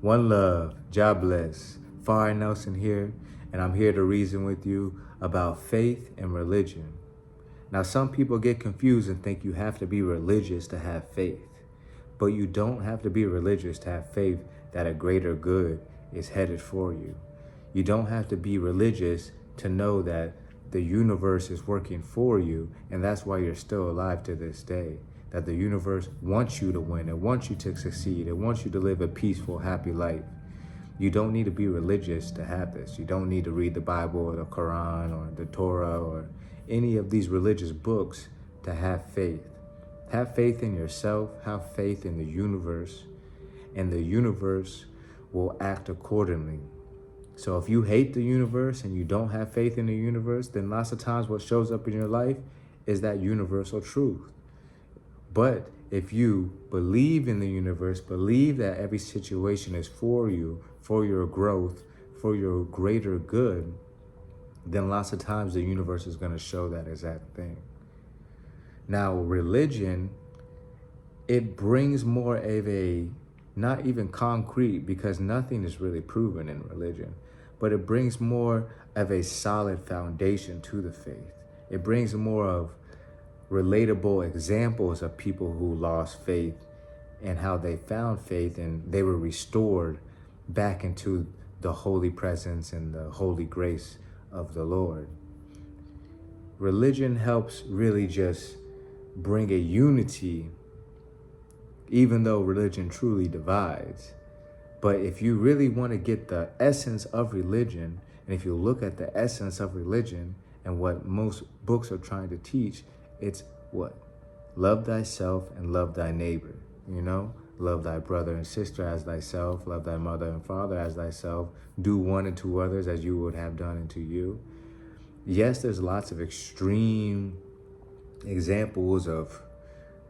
One love, God bless. Far Nelson here, and I'm here to reason with you about faith and religion. Now, some people get confused and think you have to be religious to have faith, but you don't have to be religious to have faith that a greater good is headed for you. You don't have to be religious to know that the universe is working for you, and that's why you're still alive to this day. That the universe wants you to win, it wants you to succeed, it wants you to live a peaceful, happy life. You don't need to be religious to have this. You don't need to read the Bible or the Quran or the Torah or any of these religious books to have faith. Have faith in yourself, have faith in the universe, and the universe will act accordingly. So if you hate the universe and you don't have faith in the universe, then lots of times what shows up in your life is that universal truth. But if you believe in the universe, believe that every situation is for you, for your growth, for your greater good, then lots of times the universe is going to show that exact thing. Now, religion, it brings more of a, not even concrete, because nothing is really proven in religion, but it brings more of a solid foundation to the faith. It brings more of relatable examples of people who lost faith and how they found faith and they were restored back into the holy presence and the holy grace of the Lord. Religion helps really just bring a unity, even though religion truly divides. But if you really want to get the essence of religion, and if you look at the essence of religion and what most books are trying to teach, it's what? Love thyself and love thy neighbor, Love thy brother and sister as thyself, love thy mother and father as thyself, do one unto others as you would have done unto you. Yes, there's lots of extreme examples of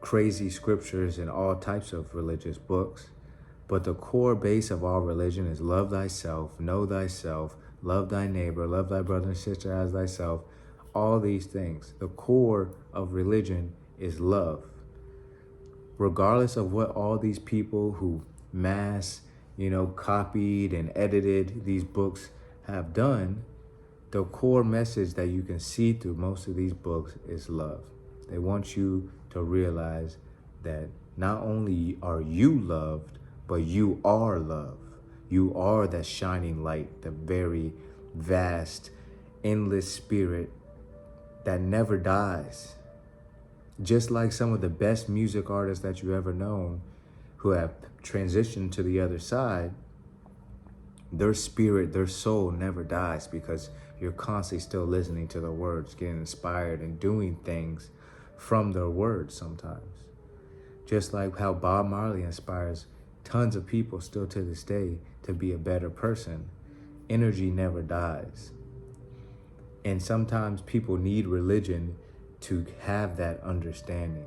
crazy scriptures in all types of religious books, but the core base of all religion is love thyself, know thyself, love thy neighbor, love thy brother and sister as thyself. All these things. The core of religion is love. Regardless of what all these people who mass, copied and edited these books have done, the core message that you can see through most of these books is love. They want you to realize that not only are you loved, but you are love. You are that shining light, the very vast, endless spirit that never dies. Just like some of the best music artists that you ever known who have transitioned to the other side, their spirit, their soul never dies because you're constantly still listening to their words, getting inspired and doing things from their words sometimes. Just like how Bob Marley inspires tons of people still to this day to be a better person, energy never dies. And sometimes people need religion to have that understanding.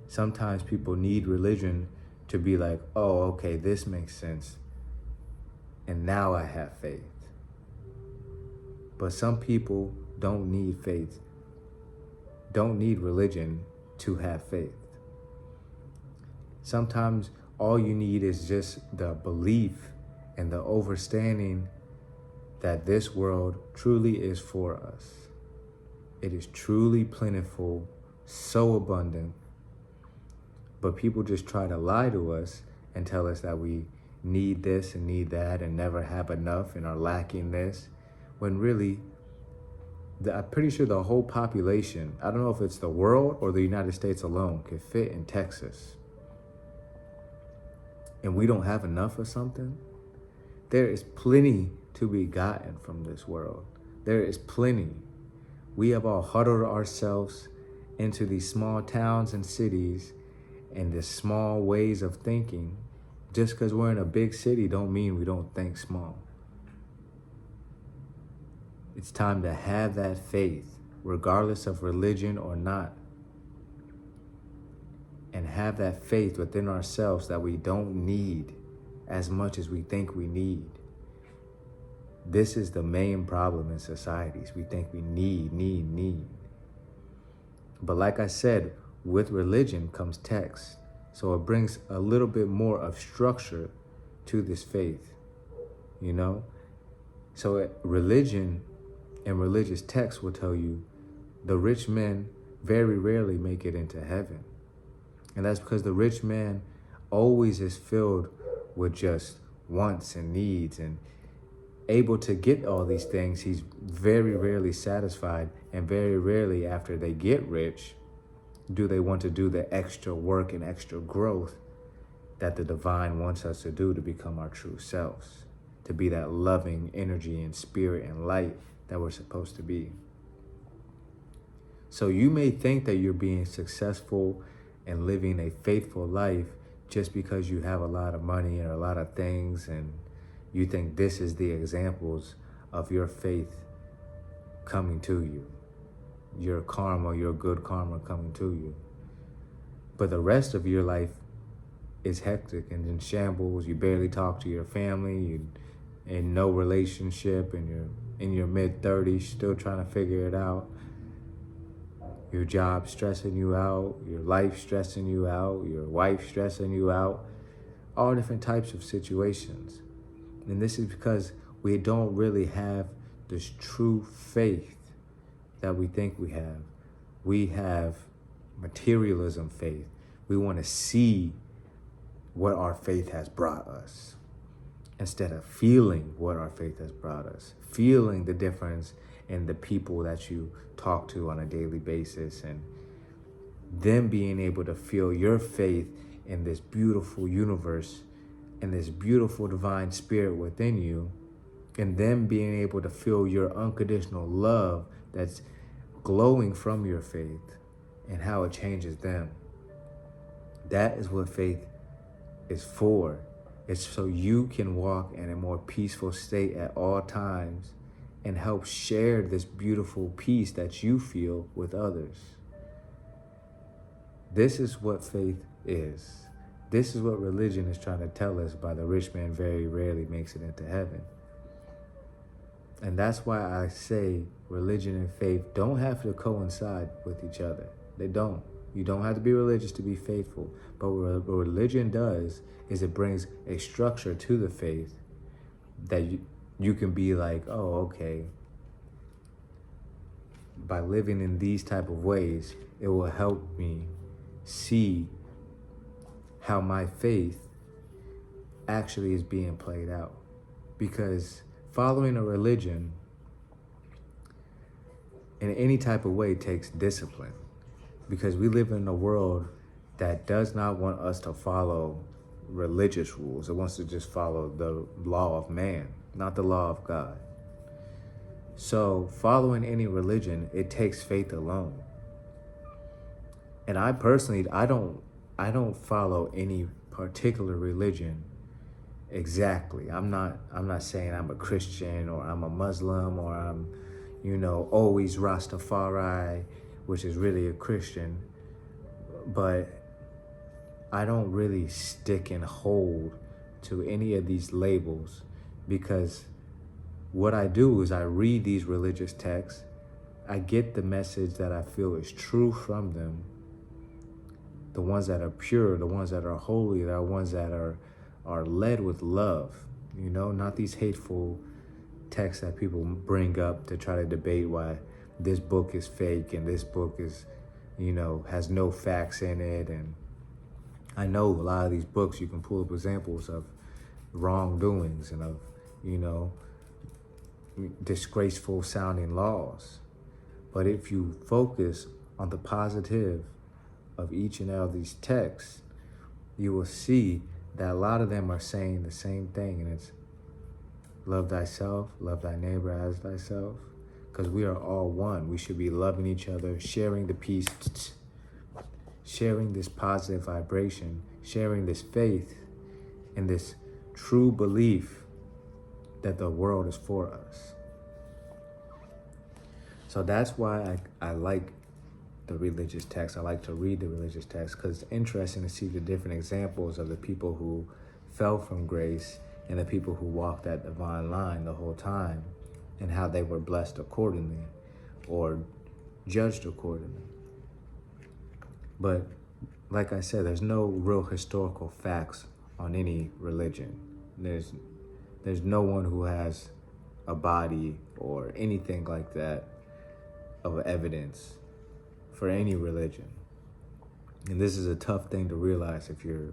Sometimes people need religion to be like, oh, okay, this makes sense. And now I have faith. But some people don't need faith, don't need religion to have faith. Sometimes all you need is just the belief and the understanding that this world truly is for us. It is truly plentiful, so abundant, but people just try to lie to us and tell us that we need this and need that and never have enough and are lacking this, when really, I'm pretty sure the whole population, I don't know if it's the world or the United States alone, could fit in Texas. And we don't have enough of something. There is plenty to be gotten from this world. There is plenty. We have all huddled ourselves into these small towns and cities and the small ways of thinking. Just because we're in a big city don't mean we don't think small. It's time to have that faith, regardless of religion or not. And have that faith within ourselves that we don't need as much as we think we need. This is the main problem in societies. We think we need. But like I said, with religion comes text. So it brings a little bit more of structure to this faith, you know? So religion and religious texts will tell you the rich men very rarely make it into heaven. And that's because the rich man always is filled with just wants and needs and able to get all these things. He's very rarely satisfied, and very rarely after they get rich do they want to do the extra work and extra growth that the divine wants us to do to become our true selves, to be that loving energy and spirit and light that we're supposed to be. So you may think that you're being successful and living a faithful life just because you have a lot of money or a lot of things, and you think this is the examples of your faith coming to you, your karma, your good karma coming to you. But the rest of your life is hectic and in shambles. You barely talk to your family, you in no relationship, and you're in your mid-30s still trying to figure it out. Your job stressing you out, your life stressing you out, your wife stressing you out, all different types of situations. And this is because we don't really have this true faith that we think we have. We have materialism faith. We want to see what our faith has brought us instead of feeling what our faith has brought us, feeling the difference in the people that you talk to on a daily basis, and them being able to feel your faith in this beautiful universe and this beautiful divine spirit within you, and them being able to feel your unconditional love that's glowing from your faith and how it changes them. That is what faith is for. It's so you can walk in a more peaceful state at all times and help share this beautiful peace that you feel with others. This is what faith is. This is what religion is trying to tell us by the rich man very rarely makes it into heaven. And that's why I say religion and faith don't have to coincide with each other. They don't. You don't have to be religious to be faithful. But what religion does is it brings a structure to the faith that you can be like, oh, okay, by living in these type of ways, it will help me see how my faith actually is being played out. Because following a religion in any type of way takes discipline, because we live in a world that does not want us to follow religious rules. It wants to just follow the law of man, not the law of God. So following any religion, it takes faith alone. And I personally, I don't follow any particular religion exactly. I'm not saying I'm a Christian or I'm a Muslim or I'm, always Rastafari, which is really a Christian. But I don't really stick and hold to any of these labels, because what I do is I read these religious texts, I get the message that I feel is true from them, the ones that are pure, the ones that are holy, the ones that are led with love, not these hateful texts that people bring up to try to debate why this book is fake and this book is, has no facts in it. And I know a lot of these books, you can pull up examples of wrongdoings and of, disgraceful sounding laws. But if you focus on the positive of each and all these texts, you will see that a lot of them are saying the same thing, and it's love thyself, love thy neighbor as thyself, because we are all one. We should be loving each other, sharing the peace, sharing this positive vibration, sharing this faith and this true belief that the world is for us. So that's why I like the religious text. I like to read the religious text, because it's interesting to see the different examples of the people who fell from grace and the people who walked that divine line the whole time, and how they were blessed accordingly or judged accordingly. But like I said, there's no real historical facts on any religion. There's no one who has a body or anything like that of evidence for any religion. And this is a tough thing to realize if you're,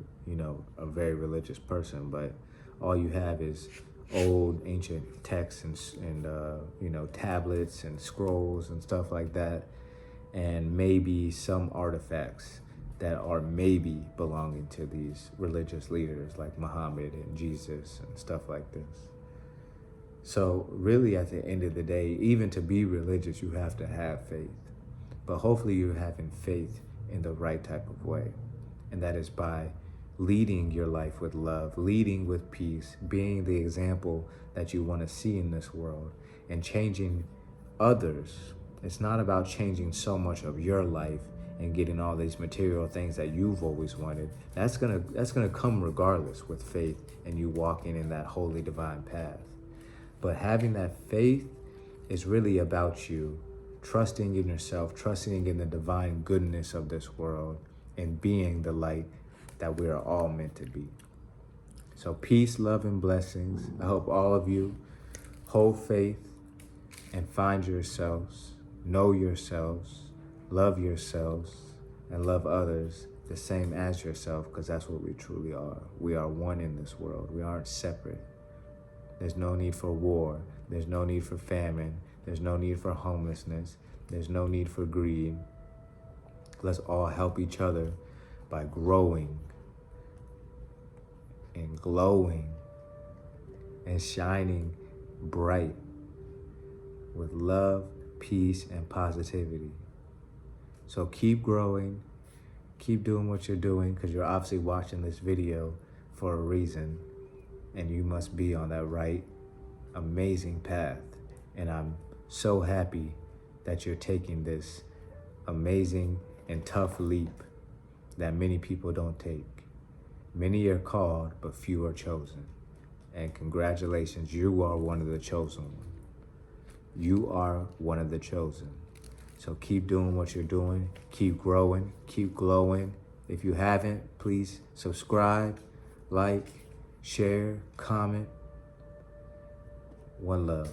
a very religious person, but all you have is old ancient texts and tablets and scrolls and stuff like that, and maybe some artifacts that are maybe belonging to these religious leaders like Muhammad and Jesus and stuff like this. So really, at the end of the day, even to be religious, you have to have faith. But hopefully you're having faith in the right type of way. And that is by leading your life with love, leading with peace, being the example that you want to see in this world, and changing others. It's not about changing so much of your life and getting all these material things that you've always wanted. That's gonna come regardless with faith and you walking in that holy divine path. But having that faith is really about you trusting in yourself, trusting in the divine goodness of this world, and being the light that we are all meant to be. So peace, love, and blessings. I hope all of you hold faith and find yourselves, know yourselves, love yourselves, and love others the same as yourself, because that's what we truly are. We are one in this world. We aren't separate. There's no need for war. There's no need for famine. There's no need for homelessness. There's no need for greed. Let's all help each other by growing and glowing and shining bright with love, peace, and positivity. So keep growing, keep doing what you're doing, because you're obviously watching this video for a reason, and you must be on that right, amazing path. And I'm so happy that you're taking this amazing and tough leap that many people don't take. Many are called, but few are chosen. And congratulations, you are one of the chosen ones. You are one of the chosen. So keep doing what you're doing, keep growing, keep glowing. If you haven't, please subscribe, like, share, comment. One love.